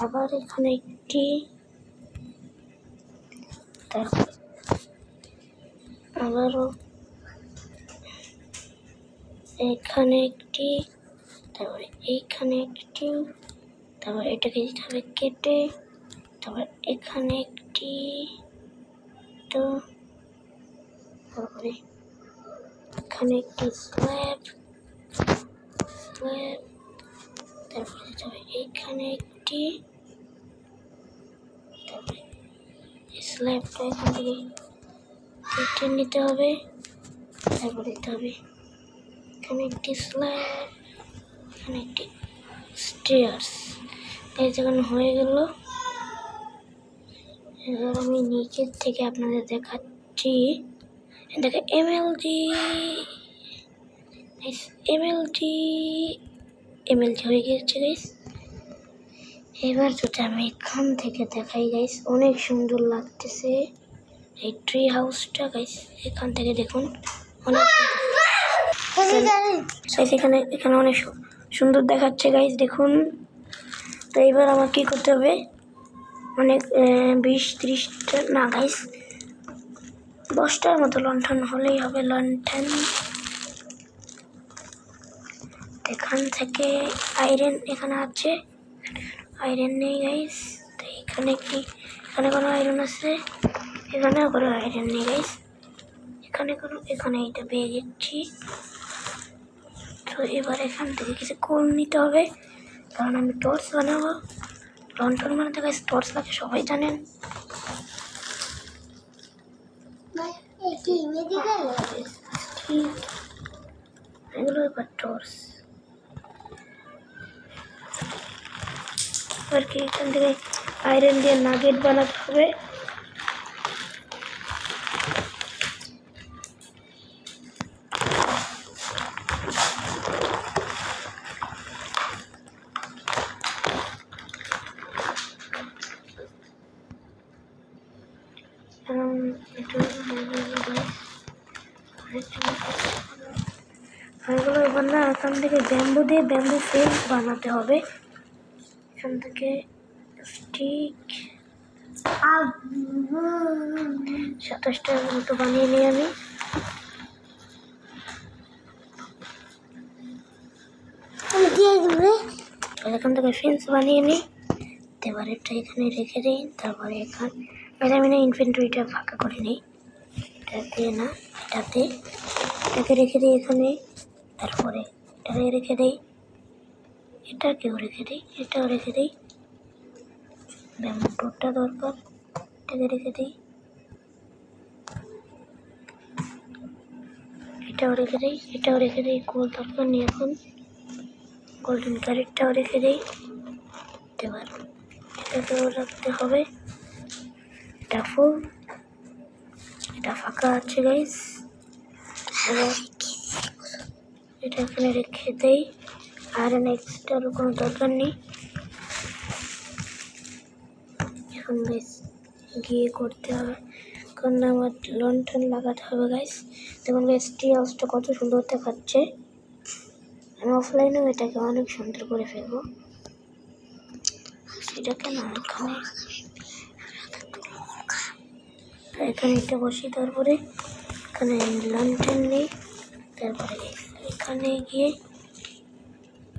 S1: আবার এখানে একটি, তারপর আবারও এখানে একটি, তারপরে এইখানে একটি, তারপর এটাকে দিতে হবে কেটে, তারপর এখানে একটি, দুটো, তারপরে এখানে একটি স্ল্যাব, তারপরে এখানে একটি, তারপরে স্ল্যাবটা এখান থেকে কেটে নিতে হবে, তারপরে দিতে হবে এখানে একটি স্ল্যাব, এখানে একটি স্টেয়ার্স। যখন হয়ে গেল, এবার আমি নিচের থেকে আপনাদের দেখাচ্ছি। দেখে এমএলজি হয়ে গেছে গাইস। এবার যদি আমি এখান থেকে দেখাই গাইস, অনেক সুন্দর লাগতেছে এই ট্রি হাউসটা গাইস। এখান থেকে দেখুন অনেক এখানে অনেক সুন্দর দেখাচ্ছে গাইস, দেখুন। তো এবার আমার কি করতে হবে, অনেক 20-30টা না গাইস, 10টার মতো লণ্ঠন হলেই হবে। লণ্ঠন এখান থেকে আয়রন এখানে আছে, আয়রন নেই গাইস। তো এখানে কোনো আয়রন আছে, এখানেও কোনো আয়রন নেই গাইস। এখানে এটা পেয়ে যাচ্ছি। তো এবার এখান থেকে কিছু কোল নিতে হবে, কারণ আমি টর্চ বানাবো। লণ্ঠন বানাতে গাইস টর্চ লাগে, সবাই জানেন। এগুলো এবার টর্চ, এবার কি এখান থেকে আয়রন দিয়ে নাগেট বানাতে হবে। এগুলো এবার না এখান থেকে ব্যাম্বু দিয়ে ব্যাম্বু ফেন্স বানাতে হবে। এখান থেকে স্টিক 27টার মতো বানিয়ে নিই আমি। এখান থেকে ফেন্স বানিয়ে নিই। এবার এটা এখানে রেখে দিই, তারপরে আমি না ইনভেন্টরিটা ফাঁকা করে নিই। এটাতে না, এটাকে রেখে দিই এখানে, তারপরে এটাকে রেখে দিই, এটাকেও রেখে দিই, এটাও রেখে দিই। ব্যাম্বুটা দরকার, এটাকে রেখে দিই, এটাও রেখে দিই। গোল দরকার নেই এখন, গোল্ডেন ক্যারেটটাও রেখে দিই। এবার এটাকেও রাখতে হবে, এটা ফুল, এটা ফাঁকা আছে গাইস। এটা এখানে রেখে দেই, আর নেক্সটার কোনো দরকার নেই। এখন গাইস গিয়ে করতে হবে, কারণ আমার লণ্ঠন লাগাতে হবে গাইস। দেখুন গাইস ট্রি হাউসটা কত সুন্দর দেখাচ্ছে। আমি অফলাইনেও এটাকে অনেক সুন্দর করে ফেলবো। সেটাকে না এখানে এটা বসি, তারপরে এখানে লণ্ঠন নেই, তারপরে এখানে গিয়ে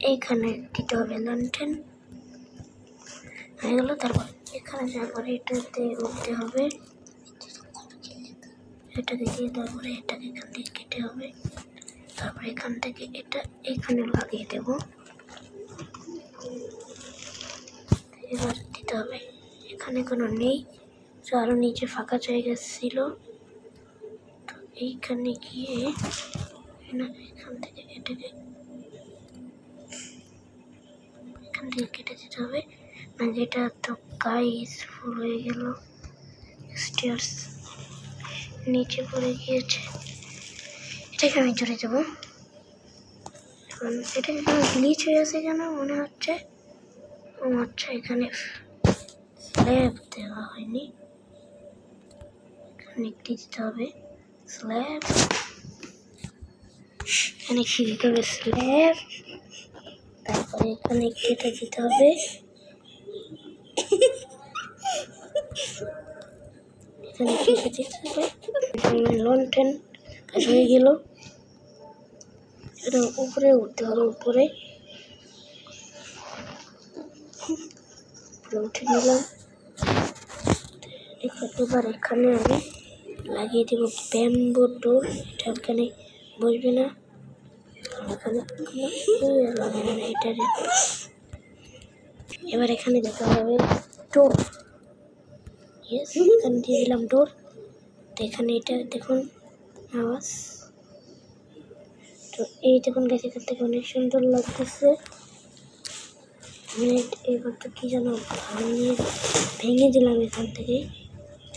S1: এইখানে দিতে হবে লণ্ঠন হয়ে গেল। তারপর এখানে যাওয়ার পরে এটাতে উঠতে হবে, এটাকে দিয়ে তারপরে এটাকে এখান থেকে কেটে হবে, তারপরে এখান থেকে এটা এখানে লাগিয়ে দেব। এবার দিতে হবে, এখানে কোনো নেই, তো আরও নিচে ফাঁকা জায়গা ছিল, তো এইখানে গিয়ে এখান থেকে এটাকে এখান থেকে কেটে দিতে হবে। না যেটা তো গাইস ফুল হয়ে গেল, স্টেয়ার্স নিচে পড়ে গিয়েছে, এটাকে আমি জুড়ে দেবো। এখন এটাকে কেন গ্লিচ হয়ে আছে কেন মনে হচ্ছে, ও আচ্ছা এখানে স্ল্যাব দেওয়া হয়নি, এখানে দিতে হবে স্ল্যাব, এখানে দিতে হবে স্ল্যাব, তারপরে এখানে কেটে দিতে হবে, এখানে কেটে দিতে হবে। লণ্ঠন কাজ হয়ে গেল, এটা উপরে উঠতে হবে, উপরে উঠে নিলাম। এবার এখানে আমি লাগিয়ে দেব ব্যাম্বো ডোর। এটা ওখানে বসবে না, ওখানে লাগাবে না এটারে। এবার এখানে দেখা হবে ডোর। ইয়েস, এখানে দিয়ে দিলাম ডোর। তো এখানে এটা দেখুন আওয়াজ। তো এই দেখুন গাইস, এখান থেকে অনেক সুন্দর লাগতেছে। এবার তো কি যেন ভেঙে দিলাম এখান থেকে,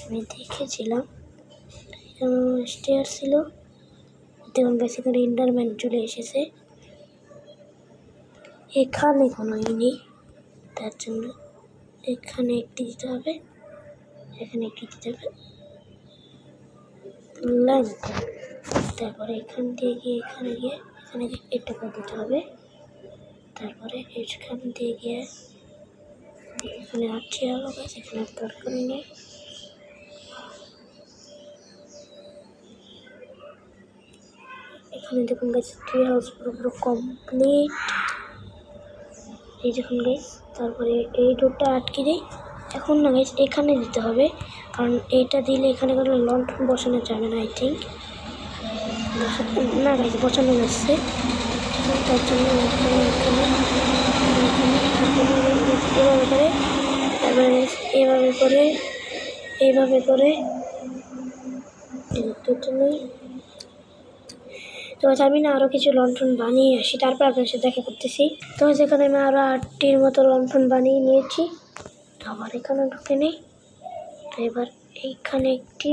S1: আমি দেখেছিলাম স্টেয়ার ছিল। দেখুন গাইস, এখানে ইন্ডারম্যান চলে এসেছে। এখানে কোনো নেই, তার জন্য এখানে একটি দিতে হবে, এখানে একটি দিতে হবে লাইন। তারপরে এখান দিয়ে গিয়ে এখানে গিয়ে এখানে এটাকে দিতে হবে। তারপরে এখান দিয়ে গিয়ে এখানে আটকে গেল গাছ, এখানে দরকার নেই। এখানে দেখুন গাছ, ট্রি হাউস পুরো কমপ্লিট। এই দেখুন গাছ, তারপরে এই ডোরটা আটকে দিই। এখন না গাছ, এখানে দিতে হবে, কারণ এইটা দিলে এখানে কোনো লন্ঠন বসানো যাবে না। আই থিঙ্ক না গাছ, বসানো যাচ্ছে, তার জন্য এখানে এভাবে করে, তারপরে এভাবে করে এইভাবে করে তো আমি না আরও কিছু লণ্ঠন বানিয়ে আসি, তারপর আপনার সাথে দেখা করতেছি। তো সেখানে আমি আরও 8টির মতো লণ্ঠন বানিয়ে নিয়েছি। তো আবার এখানে ঢুকে নেই। তো এবার এইখানে একটি,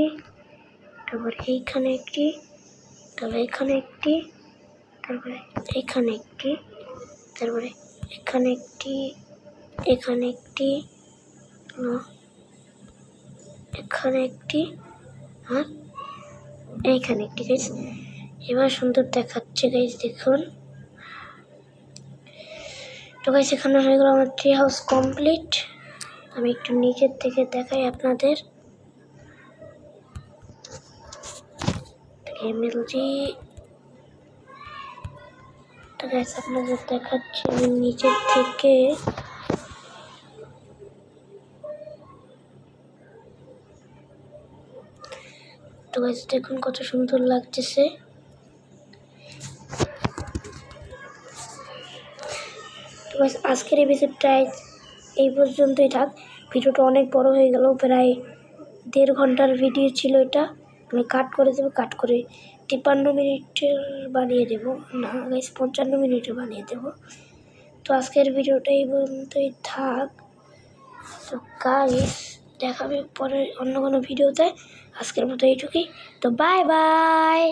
S1: তারপর এইখানে একটি, তারপরে এখানে একটি, তারপরে এখানে একটি, তারপরে এখানে একটি, এখানে একটি, এখানে একটি, আর এইখানে একটি গাইস। এবার সুন্দর দেখাচ্ছে গাইস, দেখুন। তো গাইস, এখানে হয়ে গেল আমার ট্রি হাউস কমপ্লিট। আমি একটু নিচের থেকে দেখাই আপনাদের। এমএলজি, তো গাইস আপনাদের দেখাচ্ছি আমি নিচের থেকে। তো গাইস দেখুন কত সুন্দর লাগতেছে। তো গাইস আজকের এপিসোডটা এই পর্যন্তই থাক। ভিডিওটা অনেক বড় হয়ে গেল, প্রায় 1.5 ঘন্টার ভিডিও ছিল এটা। আমি কাট করে দেবো, কাট করে 53 মিনিটের বানিয়ে দেবো, না গাইস 55 মিনিটে বানিয়ে দেবো। তো আজকের ভিডিওটা এই পর্যন্তই থাক। তো গাইস দেখাবে পরে অন্য কোনো ভিডিওতে। আজকের মতো এইটুকুই। তো বাই বাই।